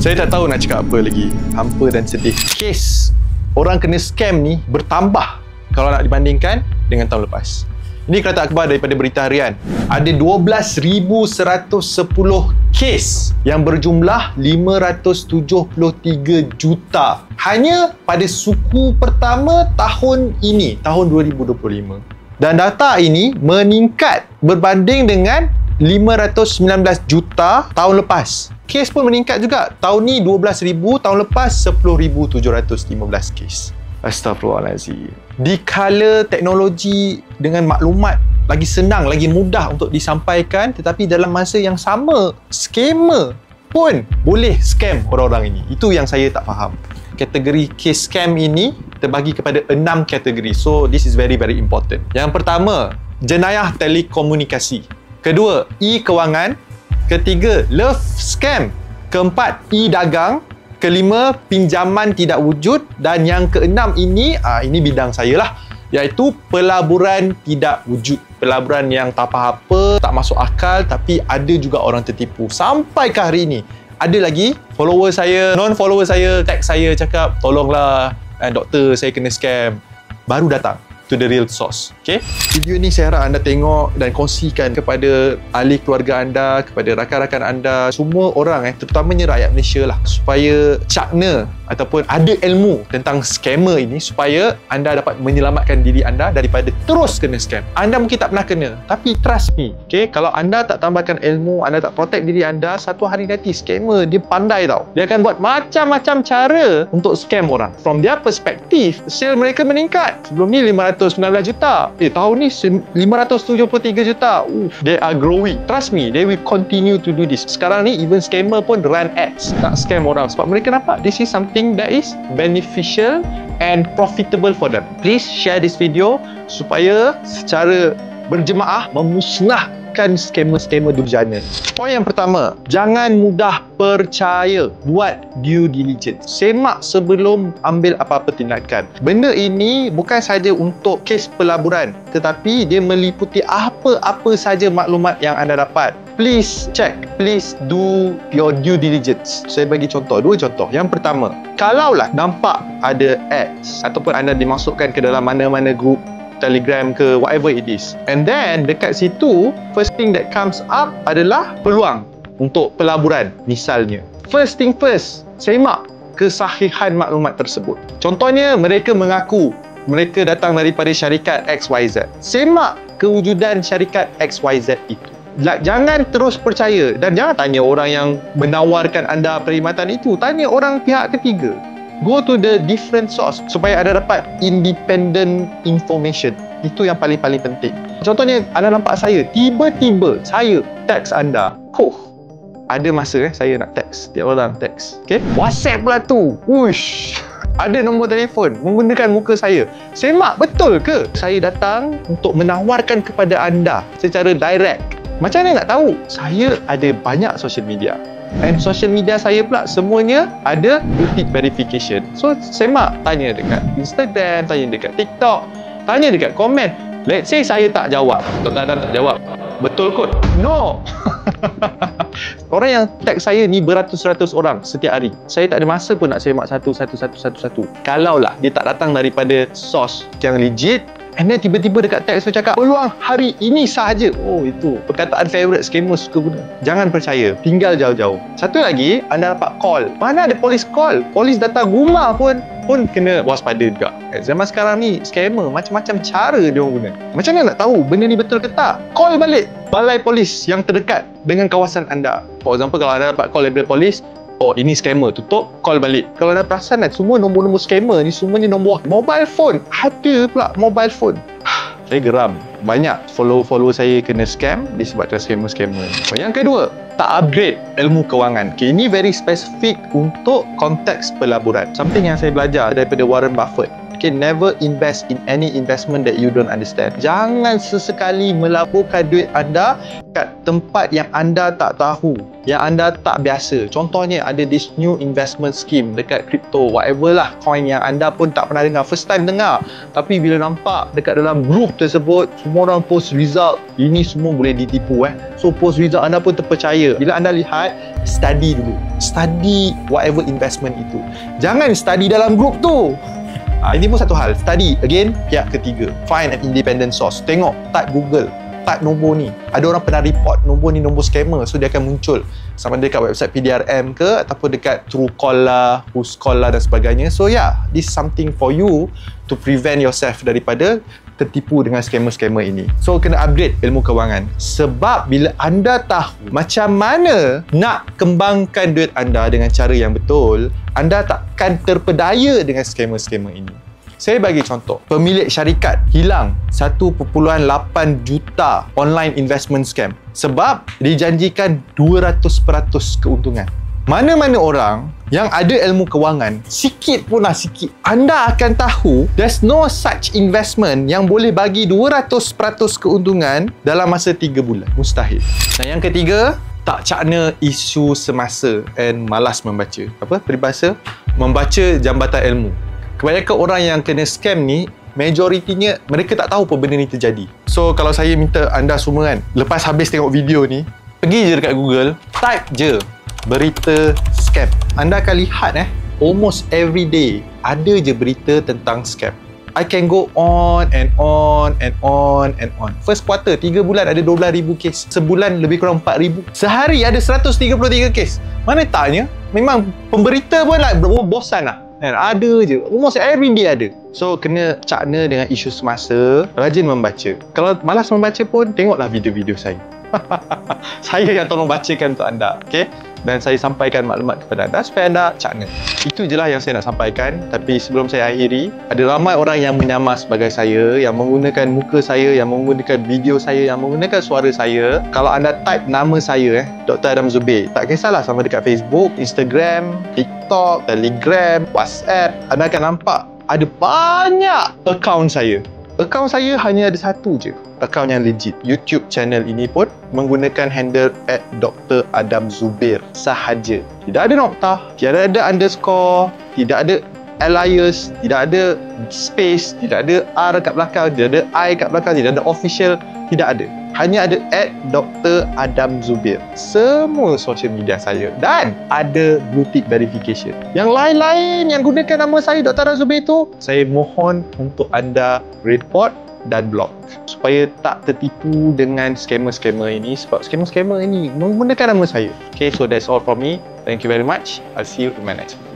Saya tak tahu nak cakap apa lagi. Hampa dan sedih. Kes orang kena scam ni bertambah kalau nak dibandingkan dengan tahun lepas. Ini kereta akhbar daripada Berita Harian. Ada 12,110 kes yang berjumlah 573 juta. Hanya pada suku pertama tahun ini, tahun 2025. Dan data ini meningkat berbanding dengan 519 juta tahun lepas. Kes pun meningkat juga. Tahun ni 12,000, tahun lepas 10,715 kes. Astaghfirullahalazim. Dikala teknologi dengan maklumat lagi senang, lagi mudah untuk disampaikan, tetapi dalam masa yang sama, scammer pun boleh scam orang-orang ini. Itu yang saya tak faham. Kategori kes scam ini terbagi kepada 6 kategori. So, this is very, very important. Yang pertama, jenayah telekomunikasi. Kedua, e-kewangan. Ketiga, love scam. Keempat, e-dagang. Kelima, pinjaman tidak wujud. Dan yang keenam ini bidang saya lah, iaitu pelaburan tidak wujud. Pelaburan yang tak apa-apa, tak masuk akal, tapi ada juga orang tertipu. Sampai ke hari ini, ada lagi follower saya, non-follower saya, tag saya cakap, tolonglah doktor, saya kena scam. Baru datang to the real source. Okay? Video ni saya harap anda tengok dan kongsikan kepada ahli keluarga anda, kepada rakan-rakan anda, semua orang terutamanya rakyat Malaysia lah, supaya cakna ataupun ada ilmu tentang scammer ini, supaya anda dapat menyelamatkan diri anda daripada terus kena scam. Anda mungkin tak pernah kena, tapi trust me, okay? Kalau anda tak tambahkan ilmu, anda tak protect diri anda, satu hari nanti scammer dia pandai tau. Dia akan buat macam-macam cara untuk scam orang. From their perspektif, sale mereka meningkat. Sebelum ni 519 juta. Tahun ni 573 juta. They are growing. Trust me, they will continue to do this. Sekarang ni even scammer pun run ads nak scam orang sebab mereka nampak this is something that is beneficial and profitable for them. Please share this video supaya secara berjemaah memusnahkan scammer-scammer durjana. Poin yang pertama, jangan mudah percaya. Buat due diligence. Semak sebelum ambil apa-apa tindakan. Benda ini bukan sahaja untuk kes pelaburan, tetapi dia meliputi apa-apa saja maklumat yang anda dapat. Please check, please do your due diligence. Saya bagi contoh, 2 contoh. Yang pertama, kalaulah nampak ada ads ataupun anda dimasukkan ke dalam mana-mana grup Telegram ke whatever it is, and then dekat situ first thing that comes up adalah peluang untuk pelaburan misalnya. First thing first, semak kesahihan maklumat tersebut. Contohnya mereka mengaku mereka datang daripada syarikat XYZ. Semak kewujudan syarikat XYZ itu. Jangan terus percaya dan jangan tanya orang yang menawarkan anda perkhidmatan itu. Tanya orang pihak ketiga. Go to the different source supaya anda dapat independent information. Itu yang paling-paling penting. Contohnya, anda nampak saya, tiba-tiba saya teks anda. Ada masa saya nak teks, tiap orang teks. Okay? WhatsApp pula tu. Uish. Ada nombor telefon menggunakan muka saya. Semak, betul ke? Saya datang untuk menawarkan kepada anda secara direct. Macam mana nak tahu? Saya ada banyak social media. And social media saya pula semuanya ada repeat verification. So semak, tanya dekat Instagram, tanya dekat TikTok, tanya dekat komen. Let's say saya tak jawab, tak jawab, betul kot? No. Orang yang tag saya ni beratus-ratus orang setiap hari. Saya tak ada masa pun nak semak satu. Kalaulah dia tak datang daripada source yang legit, and then tiba-tiba dekat tag saya cakap peluang hari ini sahaja. Itu perkataan favorite scammer suka guna. Jangan percaya, tinggal jauh-jauh. Satu lagi, anda dapat call. Mana ada polis call? Polis datang rumah pun kena waspada juga. Zaman sekarang ni scammer macam-macam cara dia orang guna. Macam mana nak tahu benda ni betul ke tak? Call balik balai polis yang terdekat dengan kawasan anda. For example, kalau anda dapat call daripada polis, ini scammer, tutup, call balik. Kalau anda perasan semua nombor-nombor scammer ni semuanya nombor mobile phone. Ada pula mobile phone. Saya geram. Banyak follow saya kena scam disebabkan scammer-scammer. Yang kedua, tak upgrade ilmu kewangan. Ini very spesifik untuk konteks pelaburan. Something yang saya belajar daripada Warren Buffett. Never invest in any investment that you don't understand. Jangan sesekali melaburkan duit anda kat tempat yang anda tak tahu, yang anda tak biasa. Contohnya ada this new investment scheme dekat crypto, whatever lah, coin yang anda pun tak pernah dengar, first time dengar. Tapi bila nampak dekat dalam group tersebut, semua orang post result, ini semua boleh ditipu. So post result anda pun terpercaya. Bila anda lihat, study dulu. study whatever investment itu. Jangan study dalam grup tu. Ini pun satu hal. Study again pihak ketiga. Find an independent source. Tengok, type Google, type nombor ni. Ada orang pernah report nombor ni nombor scammer, so dia akan muncul sama dekat website PDRM ke ataupun dekat Truecaller, Whoscaller dan sebagainya. So this is something for you to prevent yourself daripada tertipu dengan scammer-scammer ini. So kena upgrade ilmu kewangan. Sebab bila anda tahu macam mana nak kembangkan duit anda dengan cara yang betul, anda takkan terpedaya dengan scammer-scammer ini. Saya bagi contoh, pemilik syarikat hilang 1.8 juta online investment scam sebab dijanjikan 200% keuntungan. Mana-mana orang yang ada ilmu kewangan, sikit pun sikit, anda akan tahu there's no such investment yang boleh bagi 200% keuntungan dalam masa 3 bulan. Mustahil. Dan yang ketiga, tak cakna isu semasa and malas membaca. Peribahasa, membaca jambatan ilmu. Kebanyakan orang yang kena scam ni, majoritinya mereka tak tahu apa benda ni terjadi. So kalau saya minta anda semua kan, lepas habis tengok video ni, pergi je dekat Google, type je berita scam. Anda akan lihat almost every day ada je berita tentang scam. I can go on and on and on and on. First quarter 3 bulan ada 12,000 kes. Sebulan lebih kurang 4,000. Sehari ada 133 kes. Mana taknya memang pemberita pun bosan lah. Ada je, almost every day ada. So kena cakna dengan isu semasa, rajin membaca. Kalau malas membaca pun, tengoklah video-video saya. Saya yang tolong bacakan untuk anda, okay? Dan saya sampaikan maklumat kepada anda supaya anda cakna. Itu je lah yang saya nak sampaikan. Tapi sebelum saya akhiri, ada ramai orang yang menyamar sebagai saya, yang menggunakan muka saya, yang menggunakan video saya, yang menggunakan suara saya. Kalau anda type nama saya, Dr. Adam Zubir, tak kisahlah sama dekat Facebook, Instagram, TikTok, Telegram, WhatsApp, anda akan nampak ada banyak akaun saya. Akaun saya hanya ada satu je, akaun yang legit. YouTube channel ini pun menggunakan handle @Dr. Adam Zubir sahaja. Tidak ada noktah, tidak ada underscore, tidak ada alias, tidak ada space, tidak ada R kat belakang, tidak ada I kat belakang, tidak ada official, tidak ada. Hanya ada @Dr. Adam Zubir. Semua social media saya. Dan ada blue tick verification. Yang lain-lain yang gunakan nama saya Dr. Adam Zubir tu, saya mohon untuk anda report dan block supaya tak tertipu dengan scammer-scammer ini. Sebab scammer-scammer ini menggunakan nama saya. Okay, so that's all from me. Thank you very much. I'll see you in my next video.